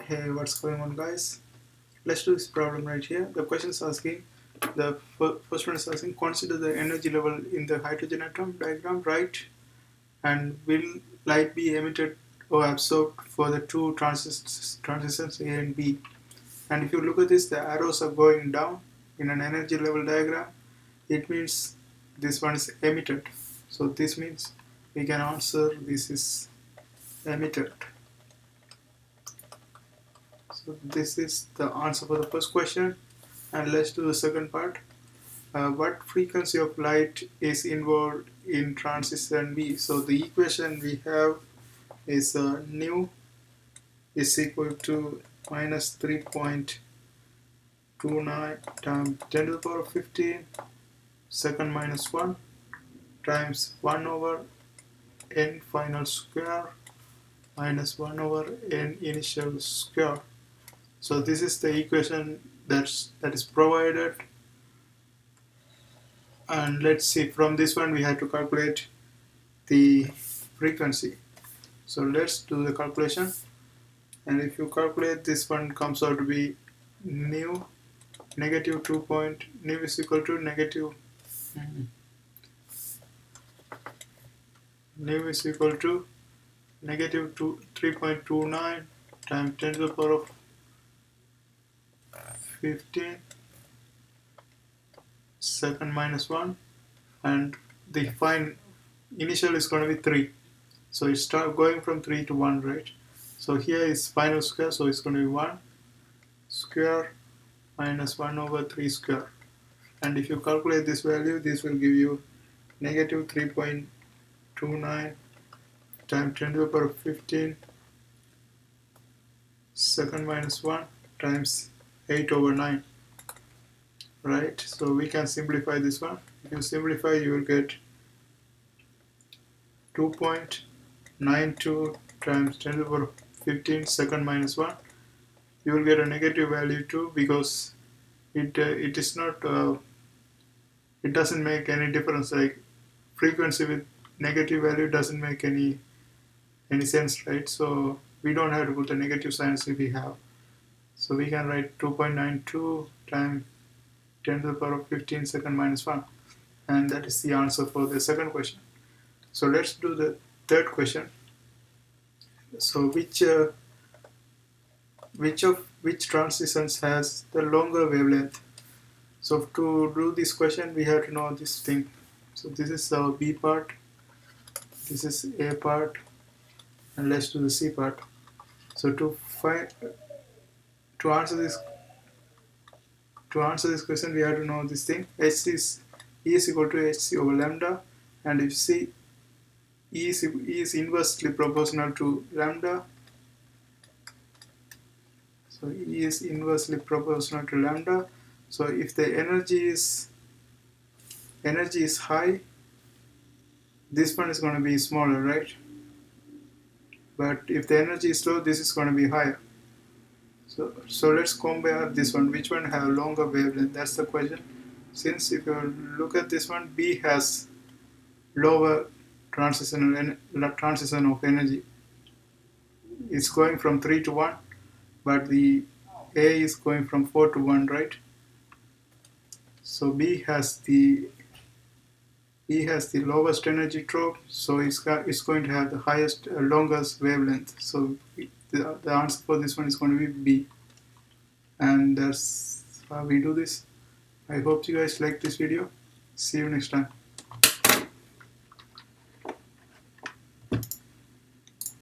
Hey, what's going on, guys? Let's do this problem right here. The question is asking, the first one is asking, consider the energy level in the hydrogen atom diagram, right? And will light be emitted or absorbed for the two transitions A and B? And if you look at this, the arrows are going down in an energy level diagram. It means this one is emitted. So this means we can answer this is emitted. So this is the answer for the first question. And let's do the second part. What frequency of light is involved in transition B? So the equation we have is nu is equal to minus 3.29 times 10 to the power of 15 second minus 1 times 1 over n final square minus 1 over n initial square. So this is the equation that is provided. And let's see, from this one we have to calculate the frequency. So let's do the calculation, and if you calculate, this one comes out to be nu negative 2 point nu is equal to negative nu is equal to negative 3.29 times 10 to the power of 15 second minus 1, and the initial is going to be 3. So it start going from 3 to 1, right? So here is final square, so it's going to be 1 square minus 1 over 3 square. And if you calculate this value, this will give you negative 3.29 times 10 to the power of 15 second minus 1 times 8 over 9. Right? So we can simplify this one. If you simplify, you will get 2.92 times 10 to the power of 15 second minus 1. You will get a negative value too, because it is not it doesn't make any difference. Like frequency with negative value doesn't make any sense, right? So we don't have to put the negative signs if we have. So we can write 2.92 times 10 to the power of 15 second minus 1, and that is the answer for the second question. So let's do the third question. So which transitions has the longer wavelength? So to do this question, we have to know this thing. So this is our B part, this is A part, and let's do the C part. So to answer this question, we have to know this thing. E is equal to hc over lambda, and if you see, E is inversely proportional to lambda. So E is inversely proportional to lambda. So if the energy is high, this one is going to be smaller, right? But if the energy is low, this is going to be higher. So let's compare this one. Which one have longer wavelength? That's the question. Since if you look at this one, B has lower transition of energy. It's going from 3 to 1, but the A is going from 4 to 1, right? So B has the lowest energy drop, so it's going to have the highest, longest wavelength. So the answer for this one is going to be B. And that's how we do this. I hope you guys like this video. See you next time.